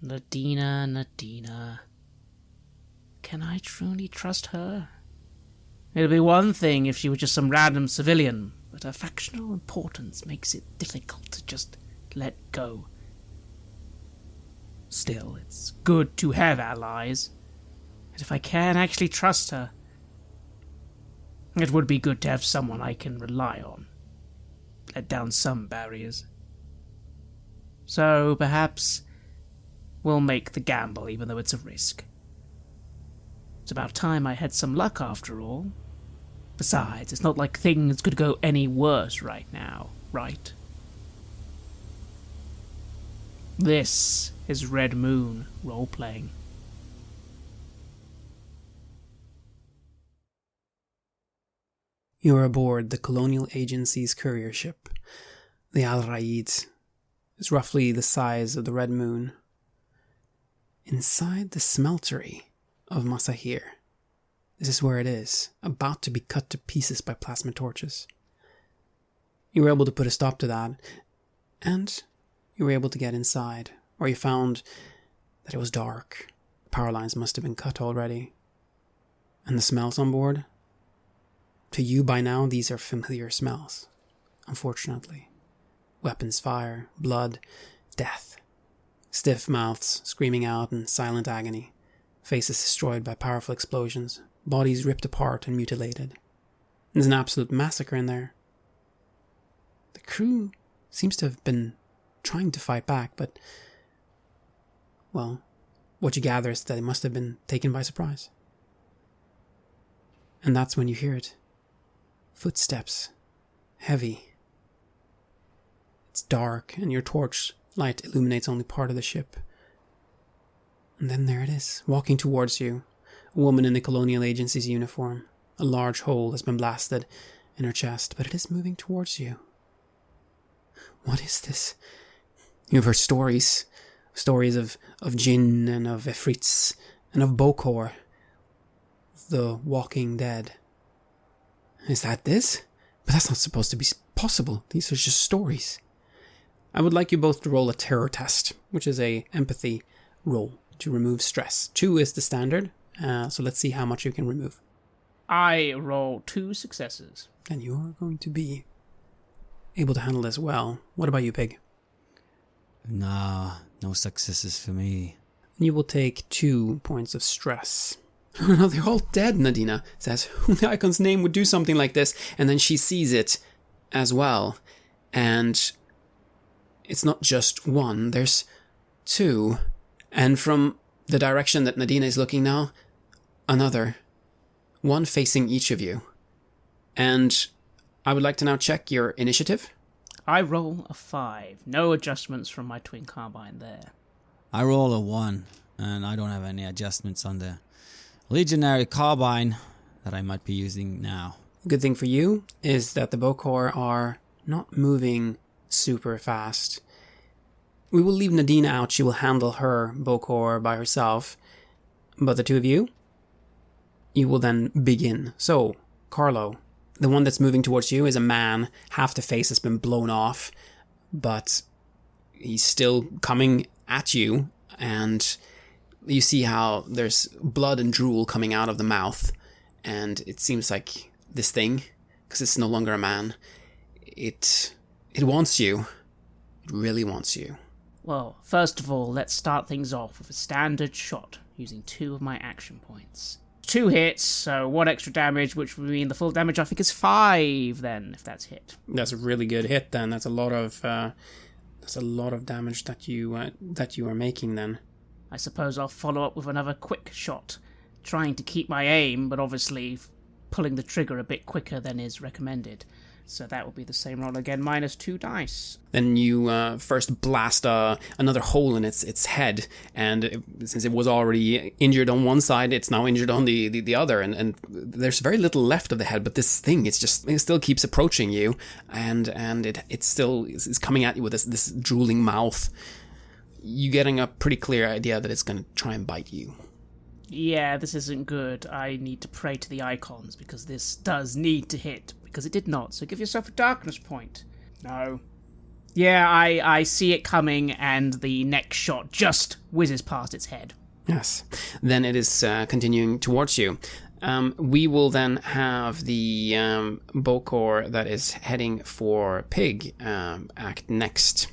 Nadina. Can I truly trust her? It'd be one thing if she were just some random civilian, but her factional importance makes it difficult to just let go. Still, it's good to have allies. And if I can actually trust her, it would be good to have someone I can rely on. Let down some barriers. So, perhaps we'll make the gamble, even though it's a risk. It's about time I had some luck after all. Besides, it's not like things could go any worse right now, right? This is Red Moon role-playing. You are aboard the Colonial Agency's courier ship, the Al Raid. It's roughly the size of the Red Moon. Inside the smeltery of Maciej. This is where it is, about to be cut to pieces by plasma torches. You were able to put a stop to that, and you were able to get inside, where you found that it was dark. The power lines must have been cut already. And the smells on board? To you by now, these are familiar smells, unfortunately. Weapons fire, blood, death. Stiff mouths screaming out in silent agony. Faces destroyed by powerful explosions. Bodies ripped apart and mutilated. There's an absolute massacre in there. The crew seems to have been trying to fight back, but, well, what you gather is that they must have been taken by surprise. And that's when you hear it. Footsteps. Heavy. It's dark, and your torch light illuminates only part of the ship. And then there it is, walking towards you. A woman in the Colonial Agency's uniform. A large hole has been blasted in her chest, but it is moving towards you. What is this? You've heard stories. Stories of Jinn and of Efrits and of Bokor. The walking dead. Is that this? But that's not supposed to be possible. These are just stories. I would like you both to roll a terror test, which is a empathy roll to remove stress. 2 is the standard, so let's see how much you can remove. I roll 2 successes. And you're going to be able to handle this well. What about you, Pig? Nah, no successes for me. You will take 2 points of stress. No, they're all dead, Nadina says. Who in the Icon's name would do something like this? And then she sees it as well. And it's not just one, there's 2. And from the direction that Nadina is looking now, another. One facing each of you. And I would like to now check your initiative. I roll a 5. No adjustments from my twin carbine there. I roll a 1, and I don't have any adjustments on the legionary carbine that I might be using now. Good thing for you is that the Bokor are not moving super fast. We will leave Nadina out. She will handle her Bokor by herself. But the 2 of you, you will then begin. So, Carlo, the one that's moving towards you is a man. Half the face has been blown off, but he's still coming at you, and you see how there's blood and drool coming out of the mouth, and it seems like this thing, because it's no longer a man, it wants you. It really wants you. Well, first of all, let's start things off with a standard shot, using 2 of my action points. 2 hits, so 1 extra damage, which would mean the full damage I think is 5 then, if that's hit. That's a really good hit then. That's a lot of damage that you are making then. I suppose I'll follow up with another quick shot, trying to keep my aim, but obviously pulling the trigger a bit quicker than is recommended. So that will be the same roll again, minus 2 dice. Then you first blast another hole in its head, and since it was already injured on one side, it's now injured on the other, and there's very little left of the head, but this thing, it still keeps approaching you, and it still is coming at you with this drooling mouth. You're getting a pretty clear idea that it's going to try and bite you. Yeah, this isn't good. I need to pray to the icons, because this does need to hit, because it did not. So give yourself a darkness point. No. Yeah, I see it coming, and the next shot just whizzes past its head. Yes. Then it is continuing towards you. We will then have the Bokor that is heading for Pig act next.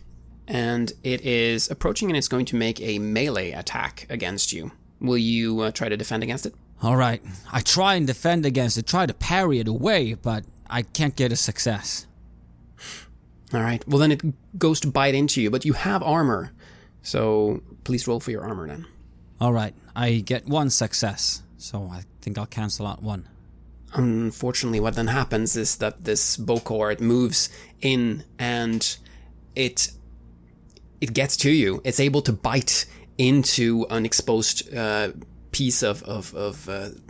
And it is approaching, and it's going to make a melee attack against you. Will you try to defend against it? Alright, I try and defend against it, try to parry it away, but I can't get a success. Alright, well then it goes to bite into you, but you have armor. So please roll for your armor then. Alright, I get 1 success, so I think I'll cancel out 1. Unfortunately, what then happens is that this Bokor, it moves in and it gets to you. It's able to bite into an exposed piece of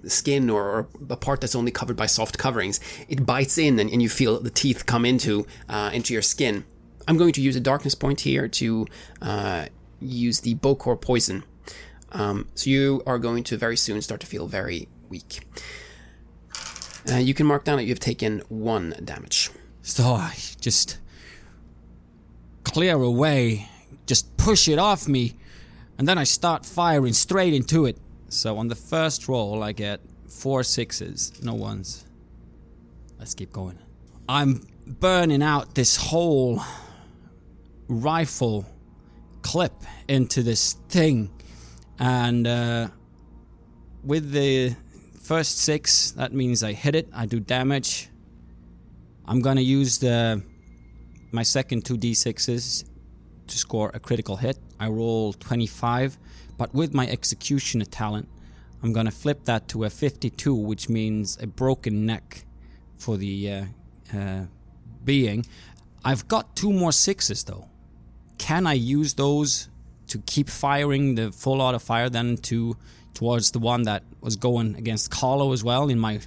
skin or a part that's only covered by soft coverings. It bites in and you feel the teeth come into your skin. I'm going to use a darkness point here to use the Bokor poison. So you are going to very soon start to feel very weak. You can mark down that you've taken 1 damage. So I just clear away, just push it off me, and then I start firing straight into it. So on the first roll, I get 4 6s, no 1s. Let's keep going. I'm burning out this whole rifle clip into this thing. And with the first 6, that means I hit it, I do damage. I'm gonna use my second 2d6s to score a critical hit. I roll 25. But with my executioner talent, I'm gonna flip that to a 52, which means a broken neck for the being. I've got 2 more 6s though. Can I use those to keep firing the full auto fire then towards the one that was going against Carlo as well in my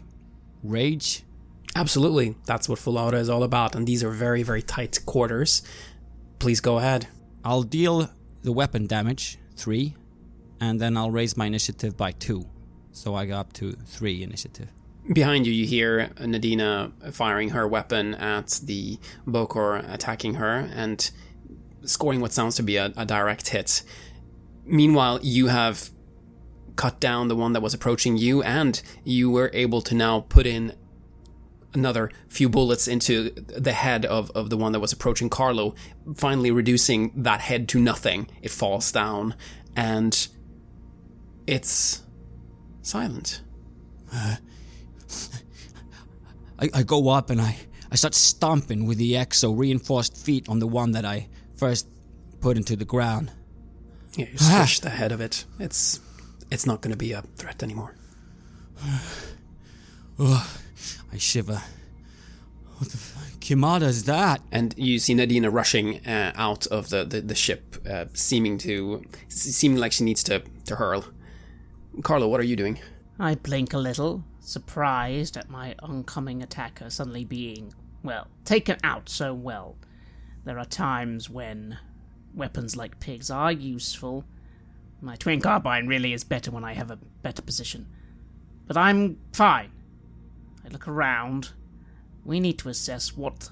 rage? Absolutely. That's what full auto is all about, and these are very, very tight quarters. Please go ahead. I'll deal the weapon damage, 3. And then I'll raise my initiative by 2. So I go up to 3 initiative. Behind you, you hear Nadina firing her weapon at the Bokor, attacking her, and scoring what sounds to be a direct hit. Meanwhile, you have cut down the one that was approaching you, and you were able to now put in another few bullets into the head of the one that was approaching Carlo, finally reducing that head to nothing. It falls down, and it's silent. I go up and I start stomping with the exo reinforced feet on the one that I first put into the ground. Yeah, you squish the head of it. It's not going to be a threat anymore. I shiver. What the Kimada is that? And you see Nadina rushing out of the ship, seeming like she needs to hurl. Carlo, what are you doing? I blink a little, surprised at my oncoming attacker suddenly being, well, taken out so well. There are times when weapons like pigs are useful. My twin carbine really is better when I have a better position. But I'm fine. I look around. We need to assess what,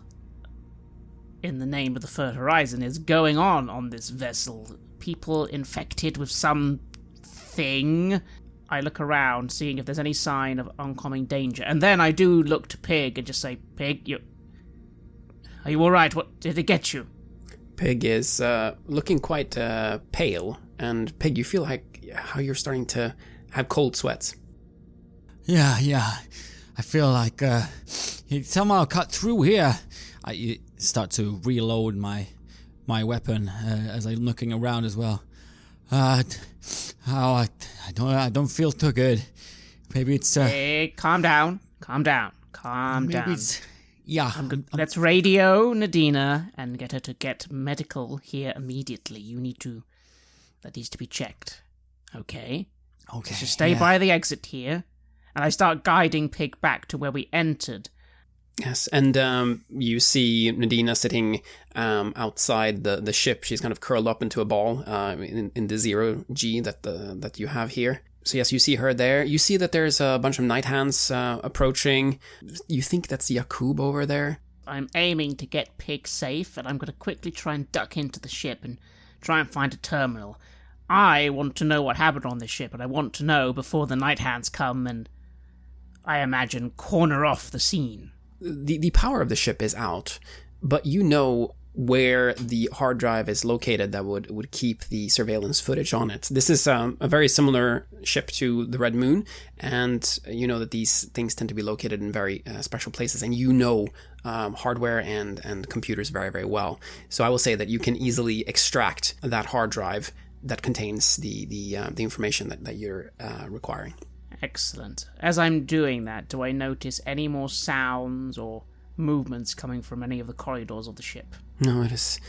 in the name of the Third Horizon, is going on this vessel. People infected with some thing. I look around, seeing if there's any sign of oncoming danger. And then I do look to Pig and just say, Pig, are you alright? What did it get you? Pig is looking quite pale. And Pig, you feel like how you're starting to have cold sweats. Yeah. I feel like he somehow cut through here. I start to reload my weapon as I'm looking around as well. I don't feel too good. Maybe it's Hey, calm down. maybe it's yeah. Let's radio Nadina and get her to get medical here immediately. That needs to be checked. Okay. Okay. Just stay by the exit here, and I start guiding Pig back to where we entered. Yes, and you see Nadina sitting outside the ship. She's kind of curled up into a ball in the 0G that you have here. So yes, you see her there. You see that there's a bunch of night hands approaching. You think that's Yakub over there? I'm aiming to get Pig safe, and I'm going to quickly try and duck into the ship and try and find a terminal. I want to know what happened on this ship, and I want to know before the Night Hands come and, I imagine, corner off the scene. The power of the ship is out, but you know where the hard drive is located that would keep the surveillance footage on it. This is a very similar ship to the Red Moon, and you know that these things tend to be located in very special places, and you know hardware and computers very, very well. So I will say that you can easily extract that hard drive that contains the information that you're requiring. Excellent. As I'm doing that, do I notice any more sounds or movements coming from any of the corridors of the ship? No, it is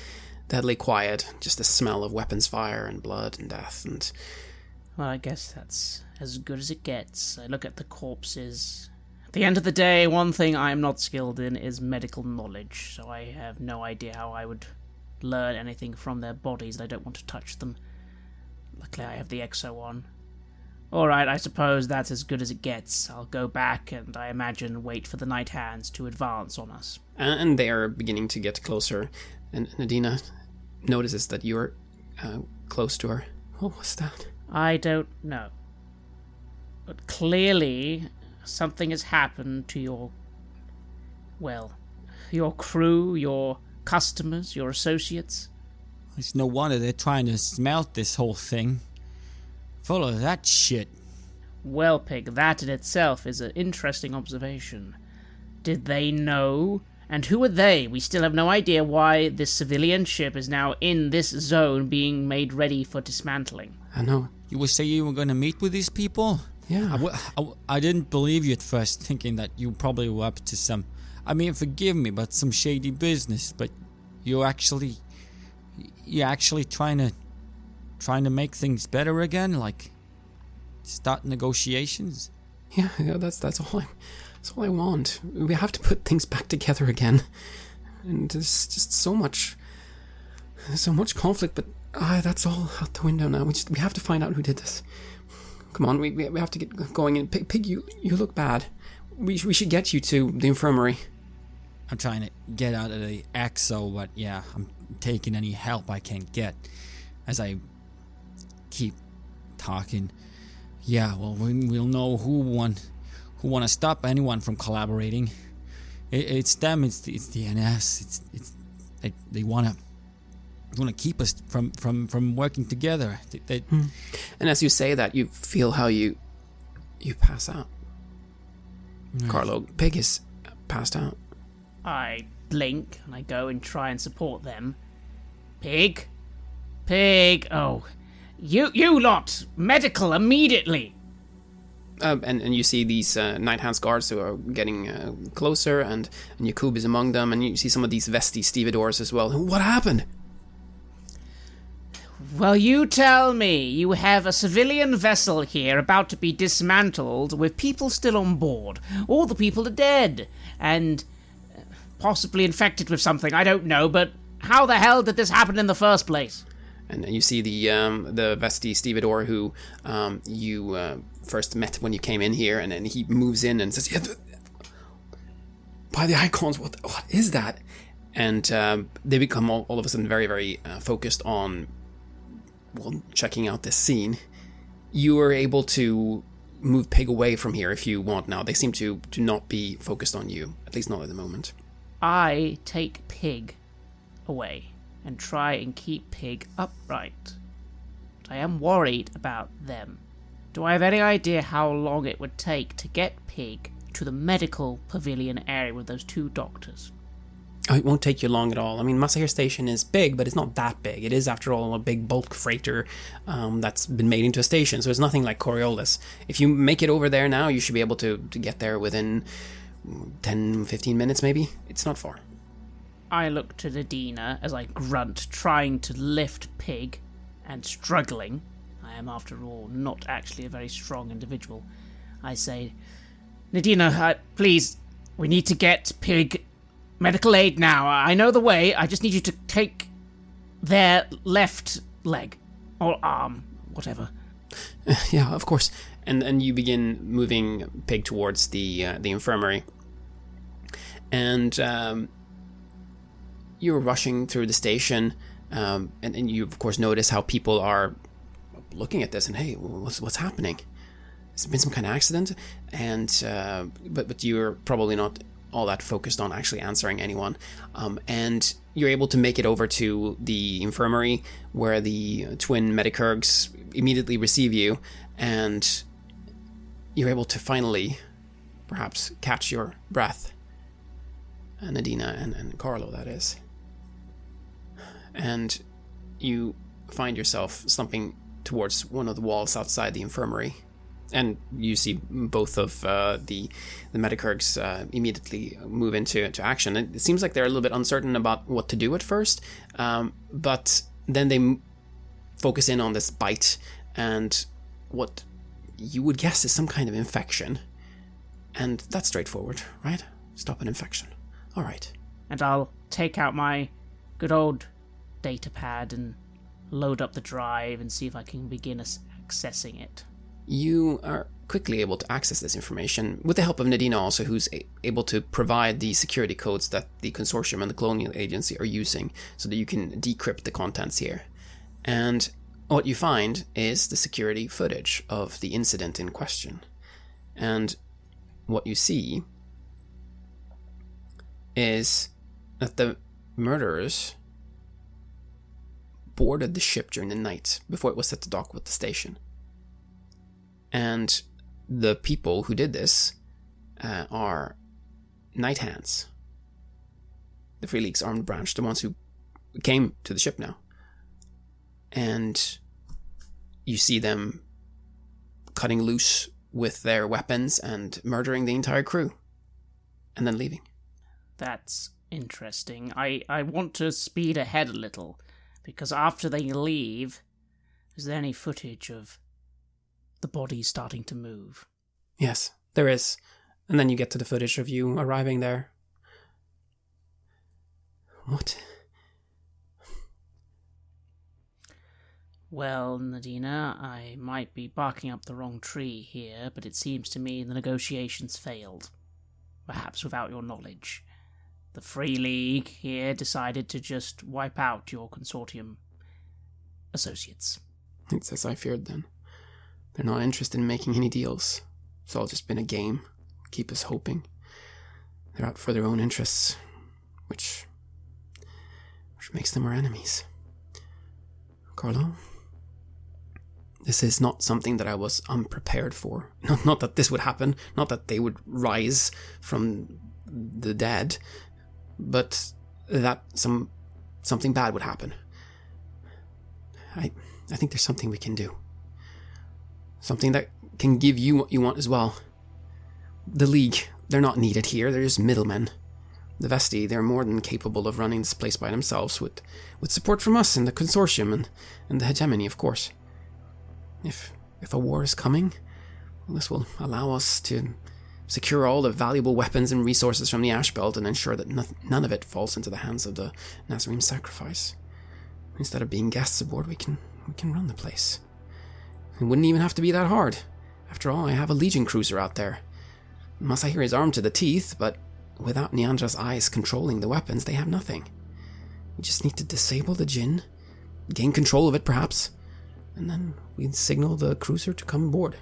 deadly quiet. Just the smell of weapons fire and blood and death and... Well, I guess that's as good as it gets. I look at the corpses. At the end of the day, one thing I am not skilled in is medical knowledge, so I have no idea how I would learn anything from their bodies. I don't want to touch them. Luckily, I have the exo on. Alright, I suppose that's as good as it gets. I'll go back and, I imagine, wait for the Night Hands to advance on us. And they are beginning to get closer, and Nadina notices that you're close to her. What was that? I don't know. But clearly, something has happened to your crew, your customers, your associates. It's no wonder they're trying to smelt this whole thing. Full of that shit. Well, Pig, that in itself is an interesting observation. Did they know? And who are they? We still have no idea why this civilian ship is now in this zone being made ready for dismantling. I know. You were saying you were going to meet with these people? Yeah. I didn't believe you at first, thinking that you probably were up to some... I mean, forgive me, but some shady business. But you're actually trying to make things better again, like start negotiations. Yeah, that's all I want. We have to put things back together again, and there's just so much conflict. But that's all out the window now. We have to find out who did this. Come on, we have to get going. And Pig, you look bad. We should get you to the infirmary. I'm trying to get out of the exo, but yeah, I'm taking any help I can get as I keep talking. Yeah, well, we'll know who want to stop anyone from collaborating. It's them. It's the NS. It's they want to keep us from working together. And as you say that, you feel how you pass out. Right. Carlo, Pig is passed out. I blink and I go and try and support them. Pig, oh. You lot! Medical, immediately! And you see these Night Hands guards who are getting closer, and Yakub is among them, and you see some of these vesty stevedores as well. What happened? Well, you tell me. You have a civilian vessel here about to be dismantled with people still on board. All the people are dead, and possibly infected with something, I don't know, but how the hell did this happen in the first place? And you see the vesty stevedore who you first met when you came in here, and then he moves in and says, yeah, by the icons, what is that? And they become all of a sudden very, very focused on checking out this scene. You are able to move Pig away from here if you want now. They seem to not be focused on you, at least not at the moment. I take Pig away and try and keep Pig upright. But I am worried about them. Do I have any idea how long it would take to get Pig to the medical pavilion area with those two doctors? Oh, it won't take you long at all. I mean, Maciej Station is big, but it's not that big. It is, after all, a big bulk freighter that's been made into a station, so it's nothing like Coriolis. If you make it over there now, you should be able to get there within 10, 15 minutes, maybe. It's not far. I look to Nadina as I grunt, trying to lift Pig, and struggling. I am, after all, not actually a very strong individual. I say, Nadina, please, we need to get Pig medical aid now. I know the way. I just need you to take their left leg. Or arm. Whatever. Yeah, of course. And you begin moving Pig towards the infirmary. And you're rushing through the station, and you of course notice how people are looking at this and, hey, what's happening? Has there been some kind of accident? And but you're probably not all that focused on actually answering anyone. And you're able to make it over to the infirmary where the twin medicurgs immediately receive you, and you're able to finally perhaps catch your breath. Nadina and Carlo, that is. And you find yourself slumping towards one of the walls outside the infirmary. And you see both of the medicurgs immediately move into action. It seems like they're a little bit uncertain about what to do at first, but then they focus in on this bite and what you would guess is some kind of infection. And that's straightforward, right? Stop an infection. All right. And I'll take out my good old data pad and load up the drive and see if I can begin accessing it. You are quickly able to access this information with the help of Nadina also, who's able to provide the security codes that the Consortium and the Colonial Agency are using so that you can decrypt the contents here. And what you find is the security footage of the incident in question. And what you see is that the murderers boarded the ship during the night before it was set to dock with the station. And the people who did this are night hands. The Free League's armed branch, the ones who came to the ship now. And you see them cutting loose with their weapons and murdering the entire crew. And then leaving. That's interesting. I want to speed ahead a little, because after they leave, is there any footage of the bodies starting to move? Yes, there is. And then you get to the footage of you arriving there. What? Well, Nadina, I might be barking up the wrong tree here, but it seems to me the negotiations failed. Perhaps without your knowledge. The Free League here decided to just wipe out your Consortium associates. It's as I feared then. They're not interested in making any deals. It's all just been a game. Keep us hoping. They're out for their own interests, which makes them our enemies. Carlo, this is not something that I was unprepared for. Not that this would happen, not that they would rise from the dead, but that something bad would happen. I think there's something we can do. Something that can give you what you want as well. The League, they're not needed here, they're just middlemen. The Vesti, they're more than capable of running this place by themselves with support from us and the Consortium and the Hegemony, of course. If a war is coming, well, this will allow us to secure all the valuable weapons and resources from the Ash Belt and ensure that none of it falls into the hands of the Nazarene sacrifice. Instead of being guests aboard, we can run the place. It wouldn't even have to be that hard. After all, I have a Legion cruiser out there. Maciej is armed to the teeth, but without Neandra's eyes controlling the weapons, they have nothing. We just need to disable the Jinn, gain control of it perhaps, and then we'd signal the cruiser to come aboard.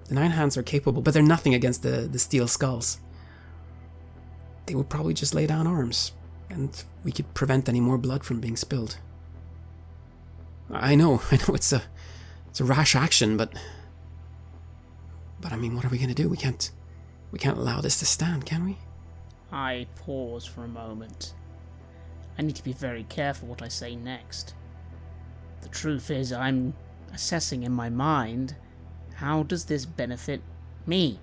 The Nine Hands are capable, but they're nothing against the Steel Skulls. They would probably just lay down arms, and we could prevent any more blood from being spilled. I know it's a rash action, but I mean, what are we going to do? We can't allow this to stand, can we? I pause for a moment. I need to be very careful what I say next. The truth is, I'm assessing in my mind, how does this benefit me?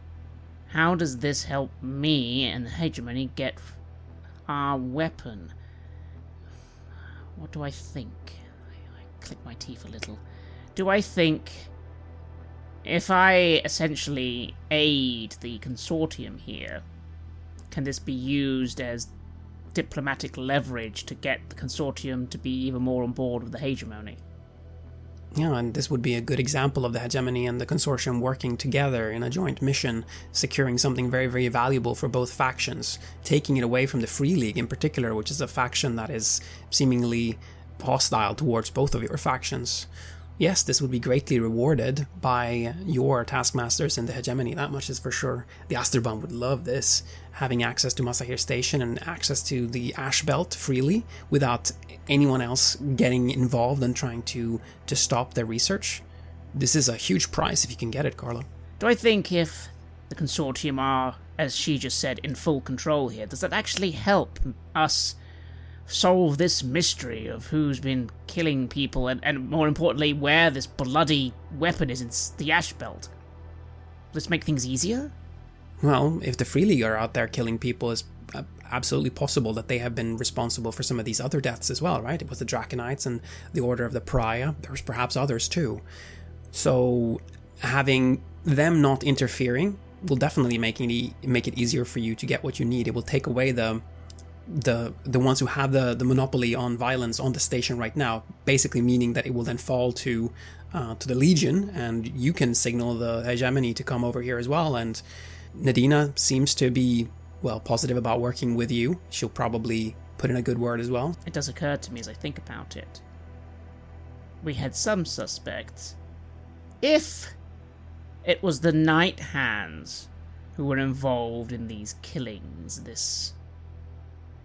How does this help me and the Hegemony get our weapon? What do I think? I click my teeth a little. Do I think if I essentially aid the Consortium here, can this be used as diplomatic leverage to get the Consortium to be even more on board with the Hegemony? Yeah, and this would be a good example of the hegemony and the consortium working together in a joint mission, securing something very, very valuable for both factions, taking it away from the Free League in particular, which is a faction that is seemingly hostile towards both of your factions. Yes, this would be greatly rewarded by your taskmasters in the hegemony, that much is for sure. The Asterbahn would love this, having access to Maciej Station and access to the Ash Belt freely without anyone else getting involved and trying to stop their research. This is a huge prize if you can get it, Carlo. Do I think if the consortium are, as she just said, in full control here, does that actually help us solve this mystery of who's been killing people and more importantly, where this bloody weapon is in the Ash Belt? Does this make things easier? Well, if the Free League are out there killing people, it's absolutely possible that they have been responsible for some of these other deaths as well, right? It was the Draconites and the Order of the Pariah. There's perhaps others too. So having them not interfering will definitely make it easier for you to get what you need. It will take away the ones who have the monopoly on violence on the station right now, basically meaning that it will then fall to the Legion, and you can signal the hegemony to come over here as well. And Nadina seems to be, well, positive about working with you. She'll probably put in a good word as well. It does occur to me as I think about it. We had some suspects. If it was the Night Hands who were involved in these killings,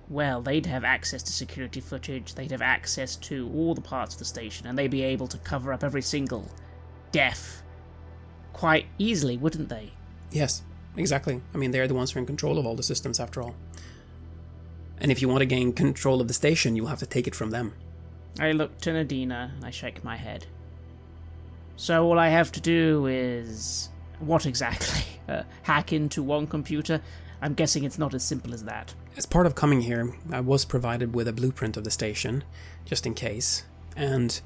well, they'd have access to security footage, they'd have access to all the parts of the station, and they'd be able to cover up every single death quite easily, wouldn't they? Yes, exactly. I mean, they're the ones who are in control of all the systems, after all. And if you want to gain control of the station, you'll have to take it from them. I look to Nadina, and I shake my head. So all I have to do is... what exactly? Hack into one computer? I'm guessing it's not as simple as that. As part of coming here, I was provided with a blueprint of the station, just in case, and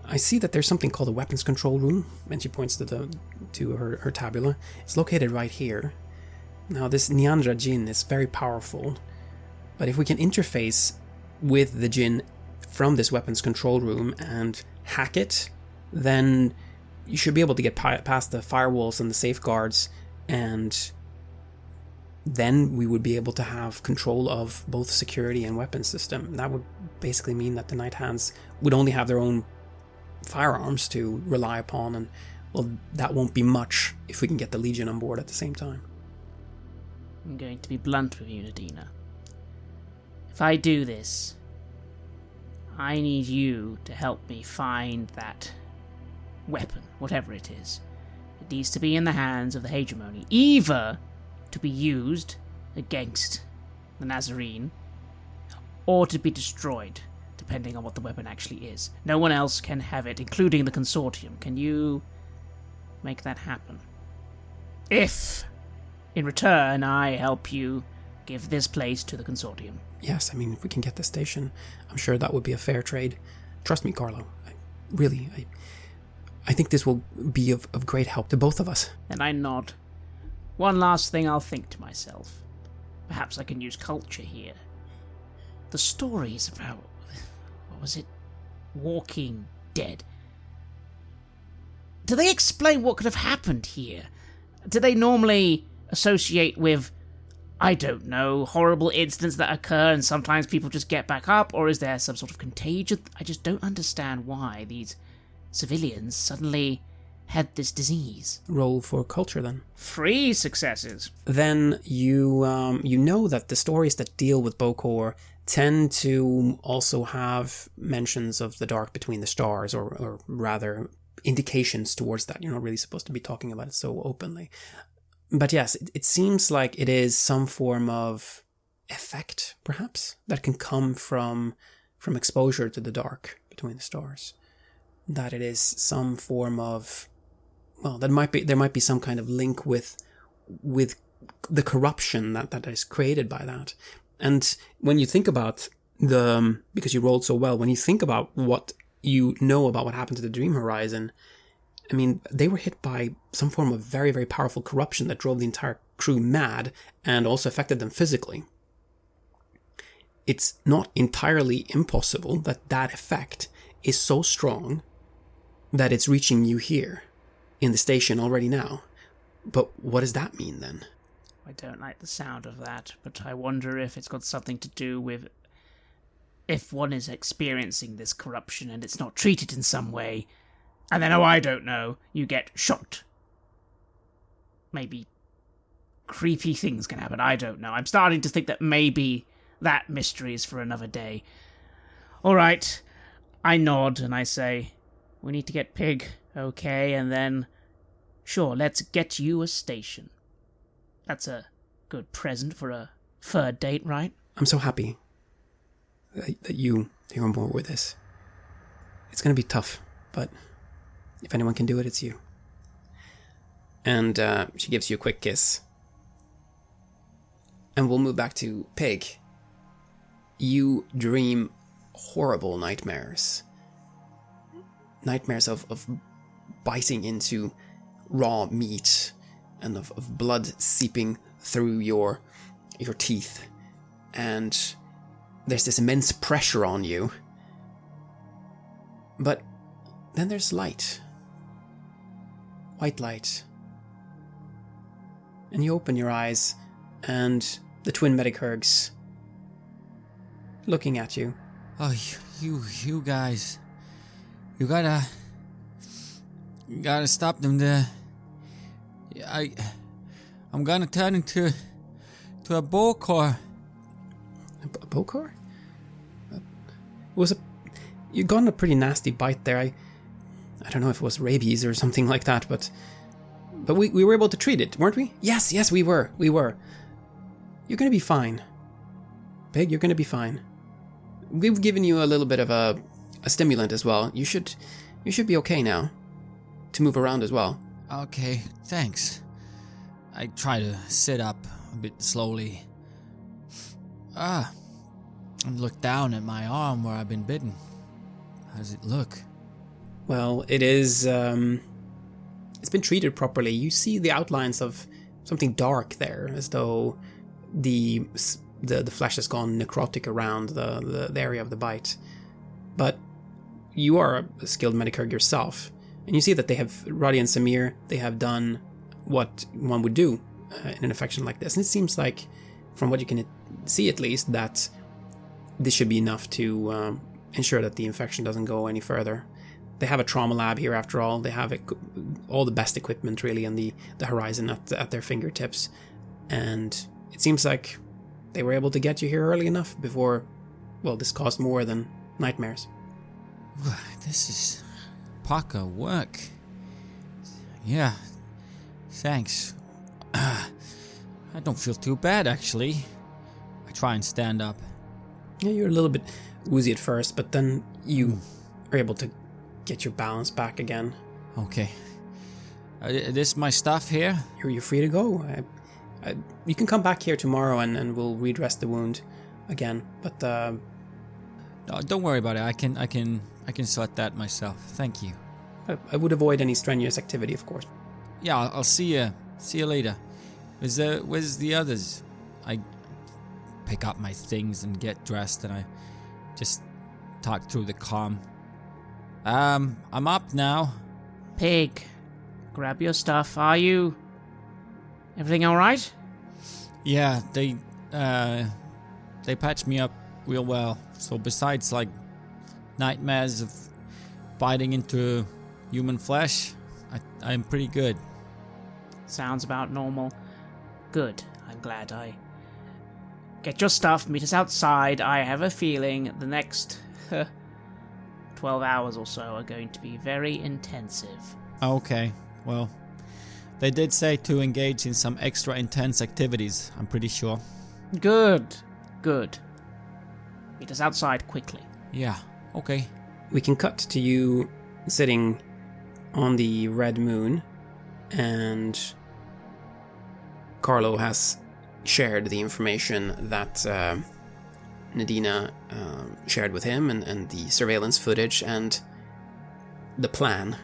I see that there's something called a weapons control room, and she points to her tabula. It's located right here. Now, this Nyandra Jinn is very powerful, but if we can interface with the Jinn from this weapons control room and hack it, then you should be able to get past the firewalls and the safeguards, and then we would be able to have control of both security and weapons system. That would basically mean that the Night Hands would only have their own firearms to rely upon, and, well, that won't be much if we can get the Legion on board at the same time. I'm going to be blunt with you, Nadina. If I do this, I need you to help me find that weapon, whatever it is. It needs to be in the hands of the hegemony, either to be used against the Nazarene, or to be destroyed, depending on what the weapon actually is. No one else can have it, including the consortium. Can you make that happen? If, in return, I help you give this place to the consortium. Yes, I mean, if we can get the station, I'm sure that would be a fair trade. Trust me, Carlo. I think this will be of great help to both of us. And I nod. One last thing I'll think to myself. Perhaps I can use culture here. The stories about... what was it? Walking Dead. Do they explain what could have happened here? Do they normally associate with, I don't know, horrible incidents that occur and sometimes people just get back up? Or is there some sort of contagion? I just don't understand why these civilians suddenly had this disease. Roll for culture, then. 3 successes. Then you know that the stories that deal with Bokor tend to also have mentions of the dark between the stars, or rather indications towards that. You're not really supposed to be talking about it so openly. But yes, it seems like it is some form of effect, perhaps, that can come from exposure to the dark between the stars. That it is some form of... well, there might be some kind of link with the corruption that is created by that. And when you think about because you rolled so well, when you think about what you know about what happened to the Dream Horizon, I mean, they were hit by some form of very, very powerful corruption that drove the entire crew mad and also affected them physically. It's not entirely impossible that effect is so strong that it's reaching you here, in the station already now. But what does that mean then? I don't like the sound of that, but I wonder if it's got something to do with if one is experiencing this corruption and it's not treated in some way, and then, I don't know, you get shot. Maybe creepy things can happen, I don't know. I'm starting to think that maybe that mystery is for another day. All right, I nod and I say, we need to get Pig, okay, and then, sure, let's get you a station. That's a good present for a third date, right? I'm so happy that you're on board with this. It's going to be tough, but if anyone can do it, it's you. And she gives you a quick kiss. And we'll move back to Pig. You dream horrible nightmares. Nightmares of biting into raw meat and of blood seeping through your teeth. And there's this immense pressure on you. But then there's light. White light. And you open your eyes, and the twin Medichurgs looking at you. Oh, you guys. You gotta stop them there. I'm gonna turn into a Bokor. A Bokor? You got a pretty nasty bite there. I don't know if it was rabies or something like that, but we were able to treat it, weren't we? Yes, we were. You're gonna be fine. Pig, you're gonna be fine. We've given you a little bit of a stimulant as well. You should be okay now. To move around as well. Okay, thanks. I try to sit up a bit slowly. And look down at my arm where I've been bitten. How does it look? Well, it is, it's been treated properly. You see the outlines of something dark there, as though the flesh has gone necrotic around the area of the bite. But you are a skilled Medichurg yourself, and you see that Roddy and Samir, they have done what one would do in an infection like this. And it seems like, from what you can see at least, that this should be enough to ensure that the infection doesn't go any further. They have a trauma lab here after all. They have all the best equipment really on the horizon at their fingertips. And it seems like they were able to get you here early enough before, well, this caused more than nightmares. This is Paka work. Yeah, thanks. I don't feel too bad, actually. I try and stand up. Yeah, you're a little bit woozy at first, but then you are able to get your balance back again. Okay. This my stuff here? You're free to go. You can come back here tomorrow and we'll redress the wound again. But no, don't worry about it. I can sort that myself. Thank you. I would avoid any strenuous activity, of course. Yeah, I'll see you. See you later. Where's the others? I pick up my things and get dressed, and I just talk through the comm. I'm up now. Pig, grab your stuff. Are you? Everything all right? Yeah, they patched me up real well. So besides like nightmares of biting into human flesh, I'm pretty good. Sounds about normal. Good. I'm glad. Get your stuff, meet us outside. I have a feeling the next 12 hours or so are going to be very intensive. Okay, well, they did say to engage in some extra intense activities, I'm pretty sure. Good. Meet us outside quickly. Yeah, okay. We can cut to you sitting on the red moon, and Carlo has shared the information that Nadina shared with him, and the surveillance footage and the plan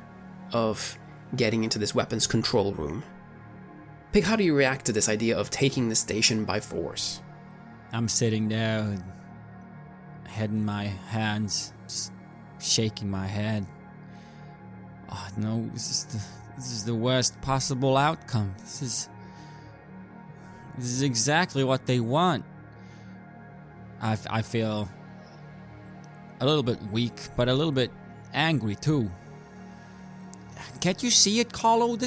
of getting into this weapons control room. Pig, how do you react to this idea of taking the station by force? I'm sitting there with head in my hands, just shaking my head. No, this is the worst possible outcome. This is exactly what they want. I feel a little bit weak, but a little bit angry too. Can't you see it, Carlo?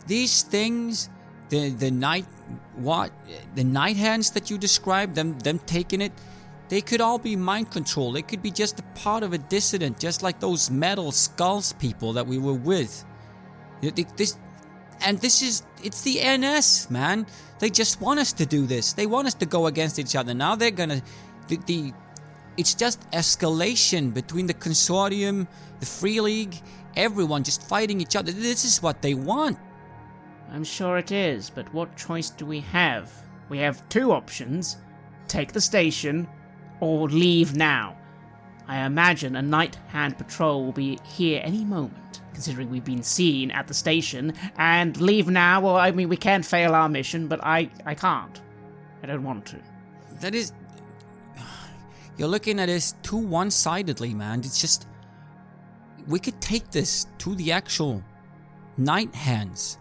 These things, the night hands that you described, them taking it, they could all be mind control. They could be just a part of a dissident, just like those metal skulls people that we were with. It's the NS, man. They just want us to do this. They want us to go against each other. Now they're gonna... It's just escalation between the Consortium, the Free League, everyone just fighting each other. This is what they want. I'm sure it is, but what choice do we have? We have two options. Take the station, or leave now. I imagine a night hand patrol will be here any moment, considering we've been seen at the station, and leave now, or I mean, we can't fail our mission, but I can't. I don't want to. That is... You're looking at this too one-sidedly, man. It's just... We could take this to the actual night hands.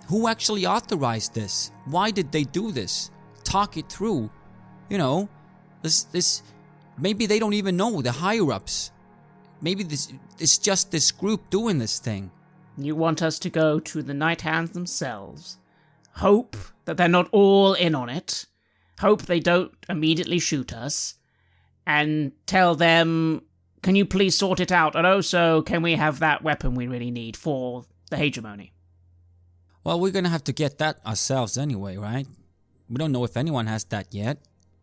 Who actually authorized this? Why did they do this? Talk it through. You know, this maybe they don't even know, the higher-ups. Maybe it's just this group doing this thing. You want us to go to the night hands themselves, hope that they're not all in on it, hope they don't immediately shoot us, and tell them, can you please sort it out, and also, can we have that weapon we really need for the hegemony? Well, we're gonna have to get that ourselves anyway, right? We don't know if anyone has that yet.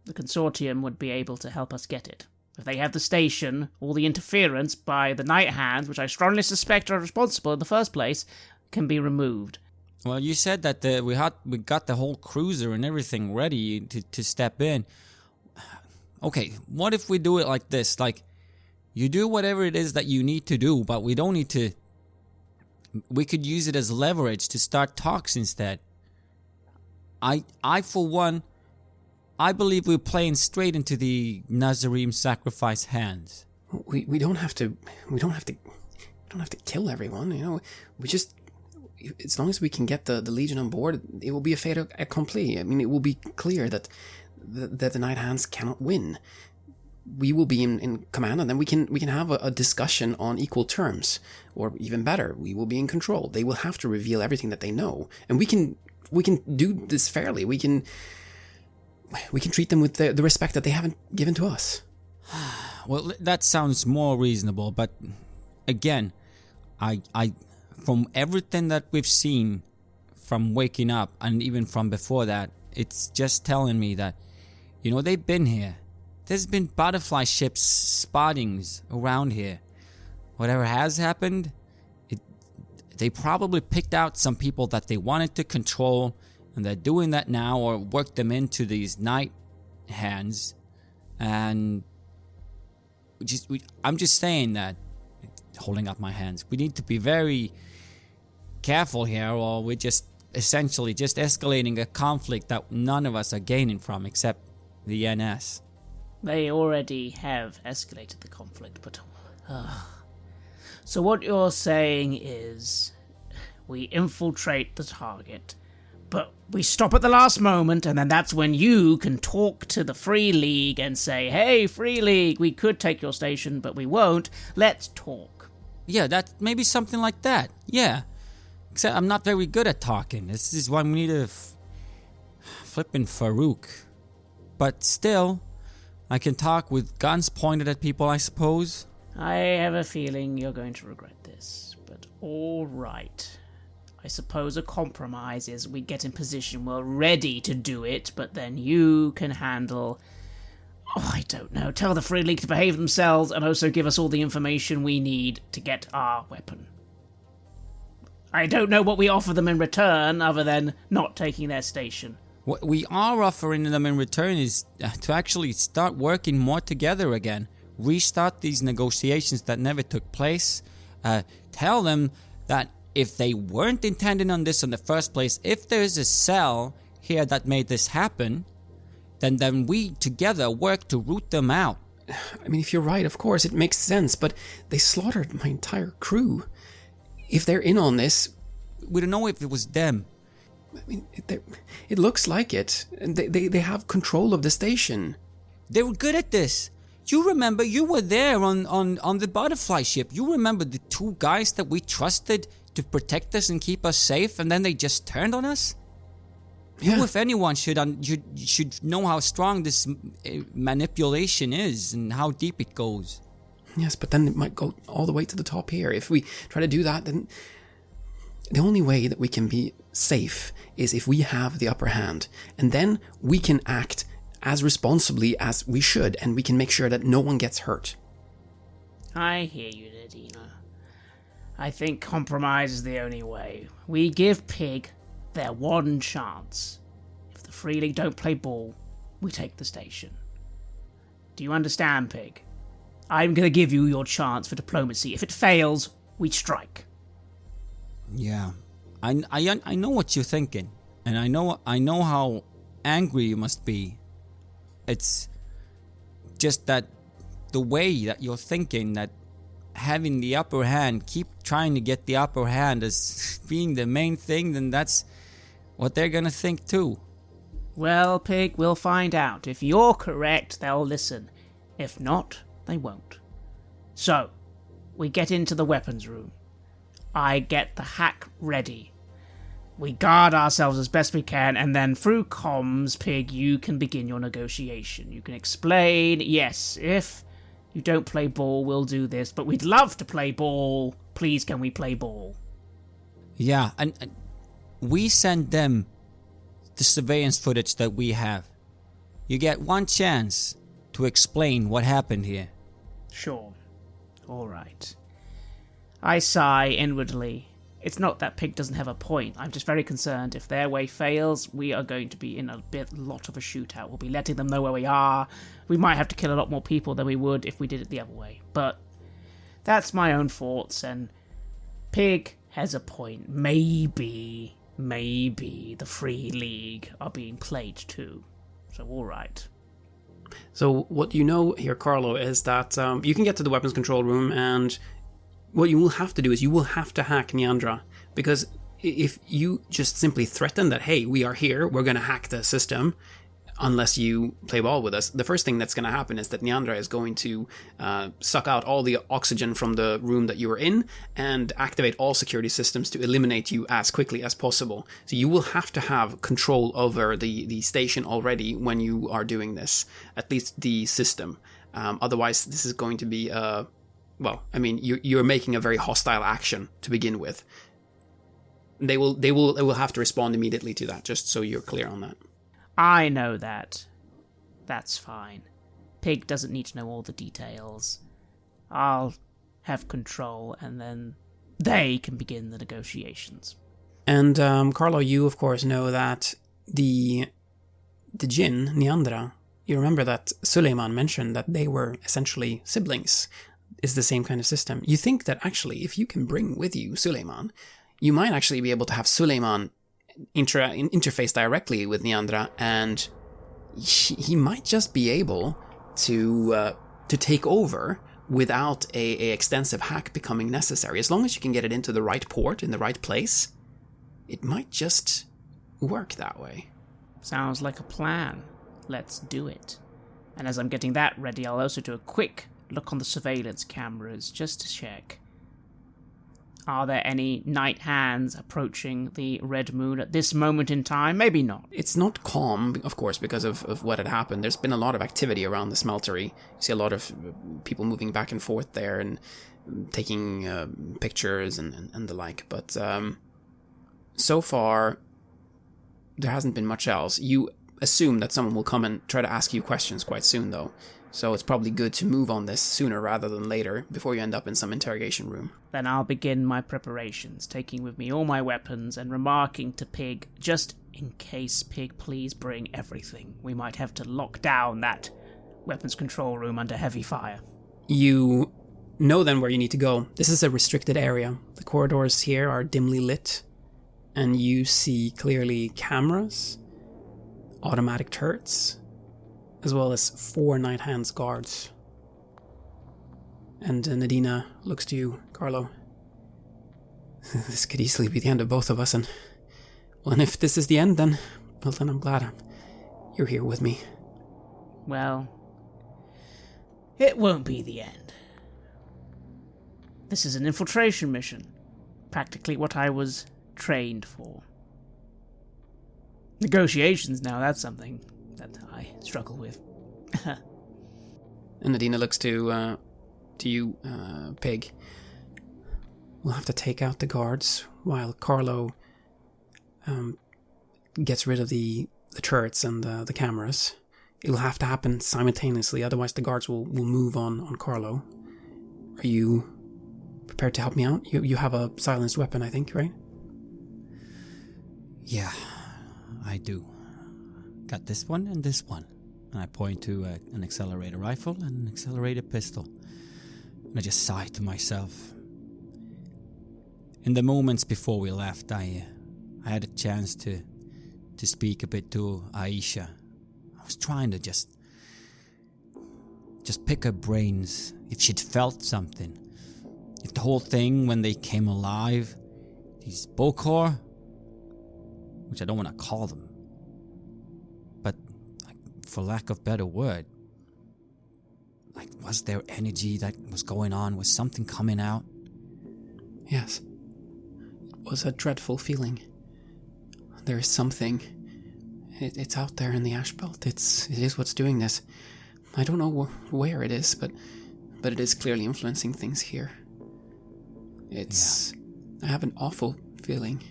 The Consortium would be able to help us get it. If they have the station, all the interference by the night hands, which I strongly suspect are responsible in the first place, can be removed. Well, you said that we got the whole cruiser and everything ready to step in. Okay, what if we do it like this? Like, you do whatever it is that you need to do, but we don't need to... We could use it as leverage to start talks instead. I for one, I believe we're playing straight into the Nazarene sacrifice hands. We don't have to kill everyone, you know. We just, as long as we can get the Legion on board, it will be a fait accompli. I mean, it will be clear that the Night Hands cannot win. We will be in command, and then we can have a discussion on equal terms, or even better, we will be in control. They will have to reveal everything that they know, and we can do this fairly. We can treat them with the respect that they haven't given to us. Well, that sounds more reasonable, but again, I from everything that we've seen from waking up and even from before that, it's just telling me that, you know, they've been here. There's been butterfly ships spottings around here. Whatever has happened, they probably picked out some people that they wanted to control, and they're doing that now, or work them into these night hands. And I'm just saying that, holding up my hands, we need to be very careful here, or we're just essentially just escalating a conflict that none of us are gaining from except the NS. They already have escalated the conflict, but... So what you're saying is, we infiltrate the target, but we stop at the last moment, and then that's when you can talk to the Free League and say, hey, Free League, we could take your station, but we won't. Let's talk. Yeah, that maybe something like that. Yeah. Except I'm not very good at talking. This is why we need a flippin' Farouk. But still... I can talk with guns pointed at people, I suppose. I have a feeling you're going to regret this, but all right. I suppose a compromise is we get in position we're ready to do it, but then you can handle... Oh, I don't know. Tell the Free League to behave themselves and also give us all the information we need to get our weapon. I don't know what we offer them in return other than not taking their station. What we are offering them in return is to actually start working more together again. Restart these negotiations that never took place. Tell them that if they weren't intending on this in the first place, if there's a cell here that made this happen, then we together work to root them out. I mean, if you're right, of course, it makes sense, but they slaughtered my entire crew. If they're in on this... We don't know if it was them. I mean, it looks like it. They have control of the station. They were good at this. You remember, you were there on the butterfly ship. You remember the 2 guys that we trusted to protect us and keep us safe, and then they just turned on us? Yeah. You, if anyone, should know how strong this manipulation is and how deep it goes. Yes, but then it might go all the way to the top here. If we try to do that, then the only way that we can be safe is if we have the upper hand. And then we can act as responsibly as we should, and we can make sure that no one gets hurt. I hear you, Nadina. I think compromise is the only way. We give Pig their one chance. If the Free League don't play ball, we take the station. Do you understand, Pig? I'm going to give you your chance for diplomacy. If it fails, we strike. Yeah, I know what you're thinking, and I know how angry you must be. It's just that the way that you're thinking, that having the upper hand, keep trying to get the upper hand as being the main thing, then that's what they're gonna think too. Well, Pig, we'll find out. If you're correct, they'll listen. If not, they won't. So, we get into the weapons room. I get the hack ready. We guard ourselves as best we can, and then through comms, Pig, you can begin your negotiation. You can explain, yes, if you don't play ball, we'll do this, but we'd love to play ball. Please, can we play ball? Yeah, and we send them the surveillance footage that we have. You get one chance to explain what happened here. Sure. All right. I sigh inwardly. It's not that Pig doesn't have a point. I'm just very concerned. If their way fails, we are going to be in a lot of a shootout. We'll be letting them know where we are. We might have to kill a lot more people than we would if we did it the other way. But that's my own thoughts, and Pig has a point. Maybe the Free League are being played too. So all right. So what you know here, Carlo, is that you can get to the weapons control room, and what you will have to do is you will have to hack Neandra, because if you just simply threaten that, hey, we are here, we're going to hack the system, unless you play ball with us, the first thing that's going to happen is that Neandra is going to suck out all the oxygen from the room that you are in and activate all security systems to eliminate you as quickly as possible. So you will have to have control over the station already when you are doing this, at least the system. Otherwise, this is going to be well, I mean, you're making a very hostile action to begin with. They will have to respond immediately to that, just so you're clear on that. I know that. That's fine. Pig doesn't need to know all the details. I'll have control, and then they can begin the negotiations. And, Carlo, you, of course, know that the Jinn, Neandra, you remember that Suleiman mentioned that they were essentially siblings. Is the same kind of system. You think that actually, if you can bring with you Suleiman, you might actually be able to have Suleiman interface directly with Neandra, and he might just be able to take over without a extensive hack becoming necessary. As long as you can get it into the right port in the right place, it might just work that way. Sounds like a plan. Let's do it. And as I'm getting that ready, I'll also do a quick look on the surveillance cameras just to check. Are there any night hands approaching the Red Moon at this moment in time? Maybe not. It's not calm, of course, because of what had happened. There's been a lot of activity around the smeltery. You see a lot of people moving back and forth there and taking pictures and the like. But so far, there hasn't been much else. You assume that someone will come and try to ask you questions quite soon, though. So it's probably good to move on this sooner rather than later, before you end up in some interrogation room. Then I'll begin my preparations, taking with me all my weapons and remarking to Pig, just in case, Pig, please bring everything. We might have to lock down that weapons control room under heavy fire. You know then where you need to go. This is a restricted area. The corridors here are dimly lit, and you see clearly cameras, automatic turrets, as well as 4 night hands guards. And Nadina looks to you, Carlo. This could easily be the end of both of us, and if this is the end, then I'm glad you're here with me. Well, it won't be the end. This is an infiltration mission. Practically what I was trained for. Negotiations now, that's something that I struggle with. And Nadina looks to you, Pig. We'll have to take out the guards while Carlo gets rid of the turrets and the cameras. It'll have to happen simultaneously, otherwise the guards will move on Carlo. Are you prepared to help me out? You have a silenced weapon, I think, right? Yeah, I do. Got this one and this one. And I point to an accelerator rifle and an accelerated pistol. And I just sigh to myself. In the moments before we left, I had a chance to speak a bit to Aisha. I was trying to just pick her brains, if she'd felt something. If the whole thing, when they came alive, these Bokor, which I don't want to call them, but for lack of better word, was there energy that was going on? Was something coming out? Yes. It was a dreadful feeling. There is something. It's out there in the ash belt. It is what's doing this. I don't know where it is, but it is clearly influencing things here. I have an awful feeling.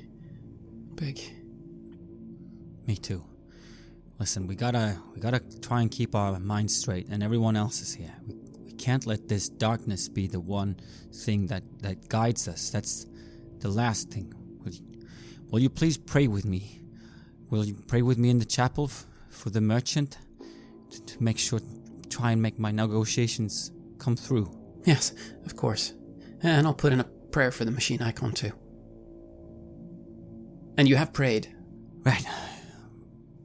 Big. Me too. Listen, we gotta try and keep our minds straight, and everyone else is here. We can't let this darkness be the one thing that guides us. That's the last thing. Will you please pray with me? Will you pray with me in the chapel for the merchant to make sure, try and make my negotiations come through? Yes, of course. And I'll put in a prayer for the machine icon too. And you have prayed. Right.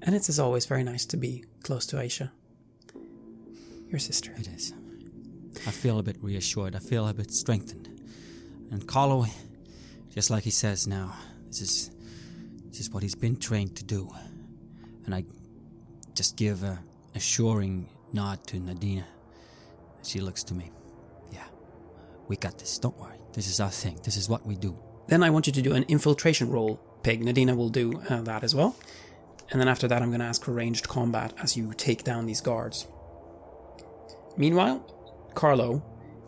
And it's as always very nice to be close to Aisha. Your sister. It is. I feel a bit reassured. I feel a bit strengthened. And Carlo, just like he says now, this is what he's been trained to do. And I just give a assuring nod to Nadina. She looks to me. Yeah, we got this. Don't worry. This is our thing. This is what we do. Then I want you to do an infiltration roll, Pig. Nadina will do that as well. And then after that, I'm going to ask for ranged combat as you take down these guards. Meanwhile, Carlo,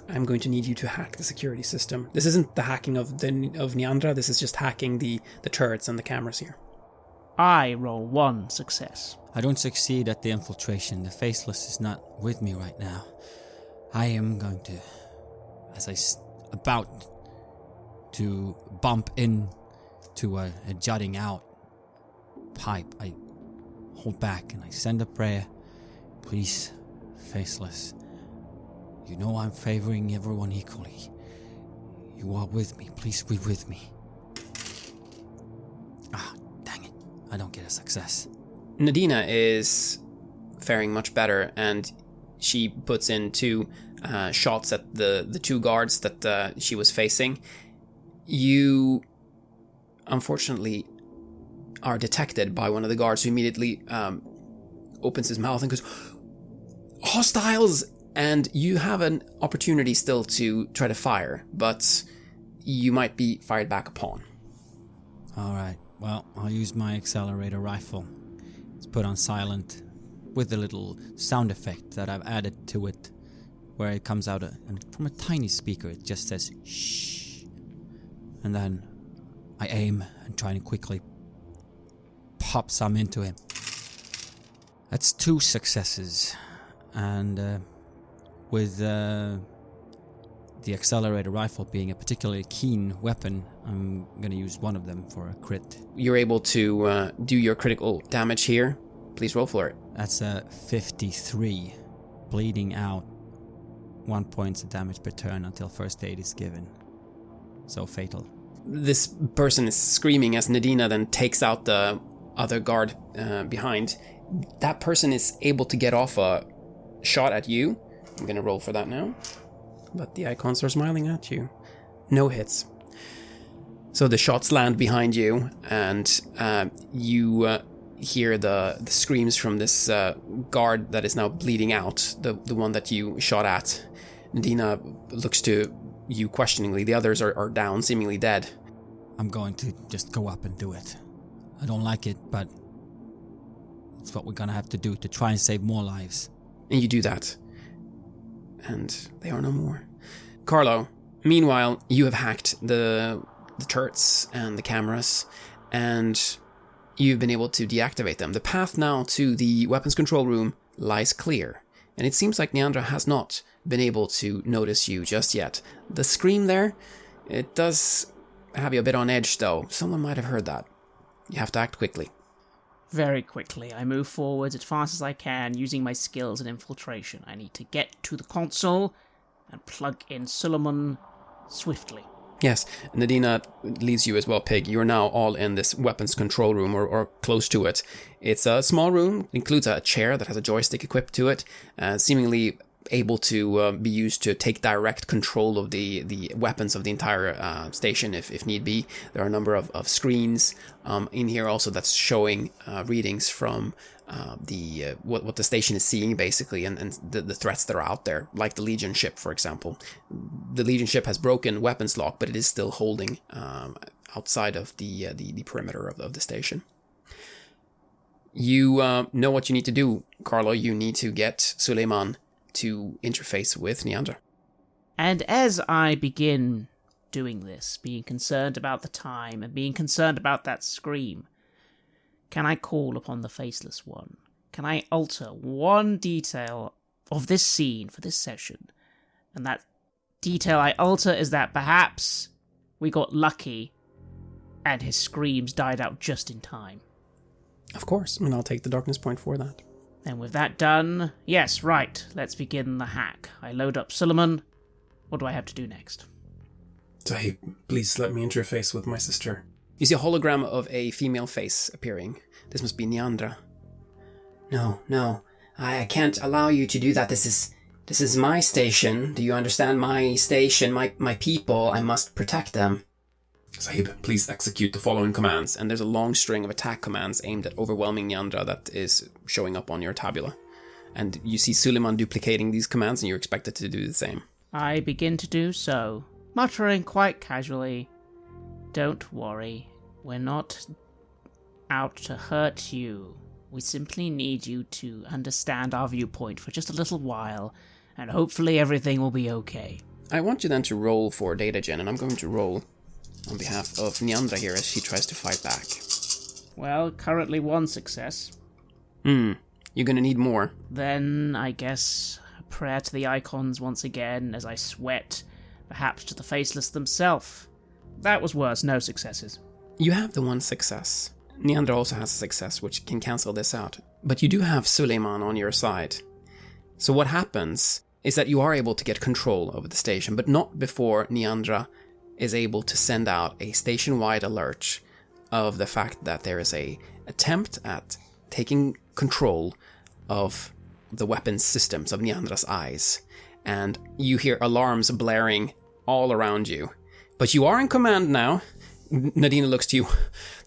I'm going to need you to hack the security system. This isn't the hacking of Neandra, this is just hacking the turrets and the cameras here. I roll 1 success. I don't succeed at the infiltration. The Faceless is not with me right now. I am going to, as about to bump into a jutting out pipe, I hold back and I send a prayer. Please, Faceless, you know I'm favoring everyone equally. You are with me. Please be with me. Dang it. I don't get a success. Nadina is faring much better, and she puts in 2 shots at the 2 guards that she was facing. You, unfortunately, are detected by one of the guards, who immediately opens his mouth and goes, "Hostiles!" And you have an opportunity still to try to fire, but you might be fired back upon. Alright, well, I'll use my accelerator rifle. It's put on silent with a little sound effect that I've added to it, where it comes out from a tiny speaker. It just says, shh. And then I aim and try to quickly pop some into him. That's 2 successes. And with the accelerator rifle being a particularly keen weapon, I'm going to use one of them for a crit. You're able to do your critical damage here. Please roll for it. That's a 53. Bleeding out. 1 point of damage per turn until first aid is given. So fatal. This person is screaming as Nadina then takes out the other guard behind. That person is able to get off a shot at you. I'm going to roll for that now. but the icons are smiling at you. No hits. So the shots land behind you, and you hear the screams from this guard that is now bleeding out, the one that you shot at. Nadina looks to you questioningly. The others are down, seemingly dead. I'm going to just go up and do it. I don't like it, but it's what we're gonna have to do to try and save more lives. And you do that. And they are no more. Carlo, meanwhile, you have hacked the turrets and the cameras, and you've been able to deactivate them. The path now to the weapons control room lies clear, and it seems like Neandra has not been able to notice you just yet. The scream there, it does have you a bit on edge, though. Someone might have heard that. You have to act quickly. Very quickly, I move forwards as fast as I can, using my skills in infiltration. I need to get to the console and plug in Suleiman swiftly. Yes, Nadina leads you as well, Pig. You are now all in this weapons control room, or close to it. It's a small room, includes a chair that has a joystick equipped to it, seemingly able to be used to take direct control of the weapons of the entire station if need be. There are a number of screens in here also that's showing readings from what the station is seeing, basically, and the threats that are out there, like the Legion ship, for example. The Legion ship has broken weapons lock, but it is still holding outside of the perimeter of the station. You know what you need to do, Carlo. You need to get Suleiman to interface with Neandra. And as I begin doing this, being concerned about the time and being concerned about that scream, can I call upon the Faceless One? Can I alter one detail of this scene for this session? And that detail I alter is that perhaps we got lucky and his screams died out just in time. Of course, and I'll take the darkness point for that. And with that done, yes, right, let's begin the hack. I load up Suleiman. What do I have to do next? Sahib, please let me interface with my sister. You see a hologram of a female face appearing. This must be Neandra. No, I can't allow you to do that. This is my station. Do you understand? My station, my people. I must protect them. Sahib, please execute the following commands. And there's a long string of attack commands aimed at overwhelming Neandra that is showing up on your tabula. And you see Suleiman duplicating these commands, and you're expected to do the same. I begin to do so, muttering quite casually, "Don't worry, we're not out to hurt you. We simply need you to understand our viewpoint for just a little while, and hopefully everything will be okay." I want you then to roll for data gen, and I'm going to roll on behalf of Neandra here as she tries to fight back. Well, currently one success. You're gonna need more. Then, I guess, a prayer to the icons once again as I sweat, perhaps to the Faceless themselves. That was worse, no successes. You have the one success. Neandra also has a success, which can cancel this out. But you do have Suleiman on your side. So what happens is that you are able to get control over the station, but not before Neandra is able to send out a station-wide alert of the fact that there is a attempt at taking control of the weapons systems of Neandra's eyes. And you hear alarms blaring all around you. But you are in command now. Nadina looks to you.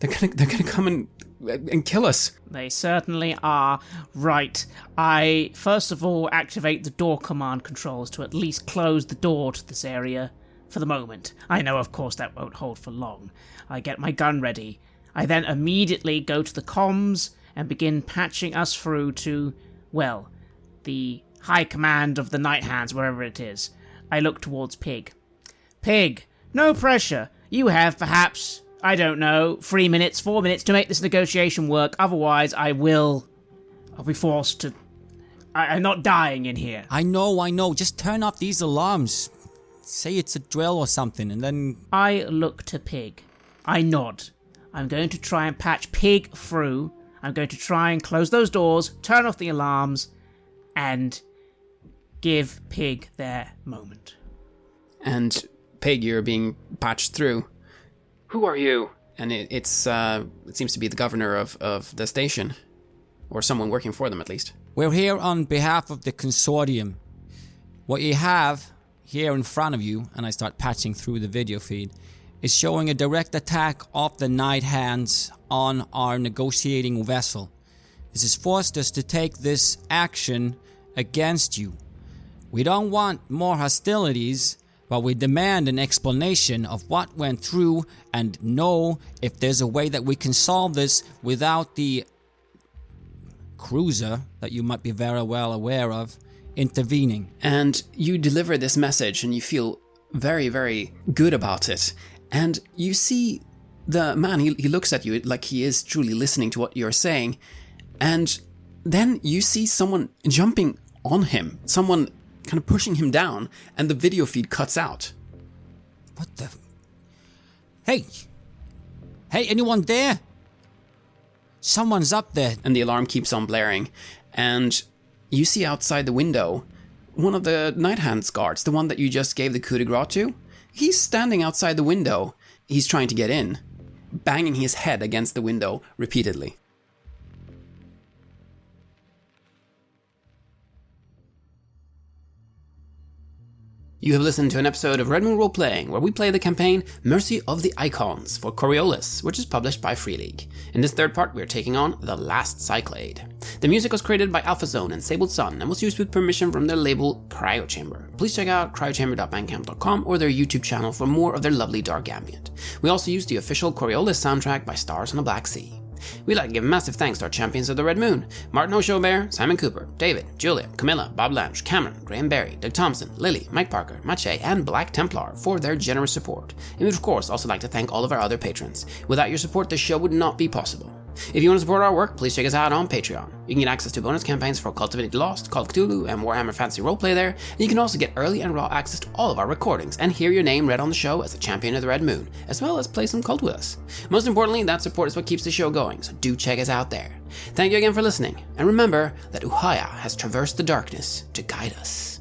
They're gonna come and kill us. They certainly are. Right. I, first of all, activate the door command controls to at least close the door to this area for the moment. I know, of course, that won't hold for long. I get my gun ready. I then immediately go to the comms and begin patching us through to, well, the high command of the Night Hands, wherever it is. I look towards Pig. Pig, no pressure. You have perhaps, I don't know, 3 minutes, 4 minutes to make this negotiation work. Otherwise, I'll be forced to... I'm not dying in here. I know. Just turn off these alarms. Say it's a drill or something, and then... I look to Pig. I nod. I'm going to try and patch Pig through. I'm going to try and close those doors, turn off the alarms, and give Pig their moment. And Pig, you're being patched through. Who are you? And it seems to be the governor of the station. Or someone working for them, at least. We're here on behalf of the consortium. What you have here in front of you, and I start patching through the video feed, is showing a direct attack of the Night Hands on our negotiating vessel. This has forced us to take this action against you. We don't want more hostilities, but we demand an explanation of what went through and know if there's a way that we can solve this without the cruiser that you might be very well aware of intervening. And you deliver this message and you feel very, very good about it. And you see the man, he looks at you like he is truly listening to what you're saying. And then you see someone jumping on him, someone kind of pushing him down, and the video feed cuts out. What the... Hey, anyone there? Someone's up there. And the alarm keeps on blaring. And you see outside the window one of the Night Hands guards, the one that you just gave the coup de grace to. He's standing outside the window. He's trying to get in, banging his head against the window repeatedly. You have listened to an episode of Red Moon Role Playing, where we play the campaign Mercy of the Icons for Coriolis, which is published by Free League. In this third part, we are taking on The Last Cyclade. The music was created by Alpha Zone and Sabled Sun and was used with permission from their label Cryochamber. Please check out cryochamber.bandcamp.com or their YouTube channel for more of their lovely dark ambient. We also used the official Coriolis soundtrack by Stars on the Black Sea. We'd like to give massive thanks to our champions of the Red Moon: Martin Heuschober, Simon Cooper, David, Julia, Camilla, Bob Lange, Cameron, Graham Barey, Doug Thomson, Lily, Mike Parker, Maciej, and Black Templar for their generous support. And we'd of course also like to thank all of our other patrons. Without your support, this show would not be possible. If you want to support our work, please check us out on Patreon. You can get access to bonus campaigns for Cult of Divinity Lost, Call of Cthulhu, and Warhammer Fantasy Roleplay there, and you can also get early and raw access to all of our recordings and hear your name read on the show as a champion of the Red Moon, as well as play some Cult with us. Most importantly, that support is what keeps the show going, so do check us out there. Thank you again for listening, and remember that Uhaya has traversed the darkness to guide us.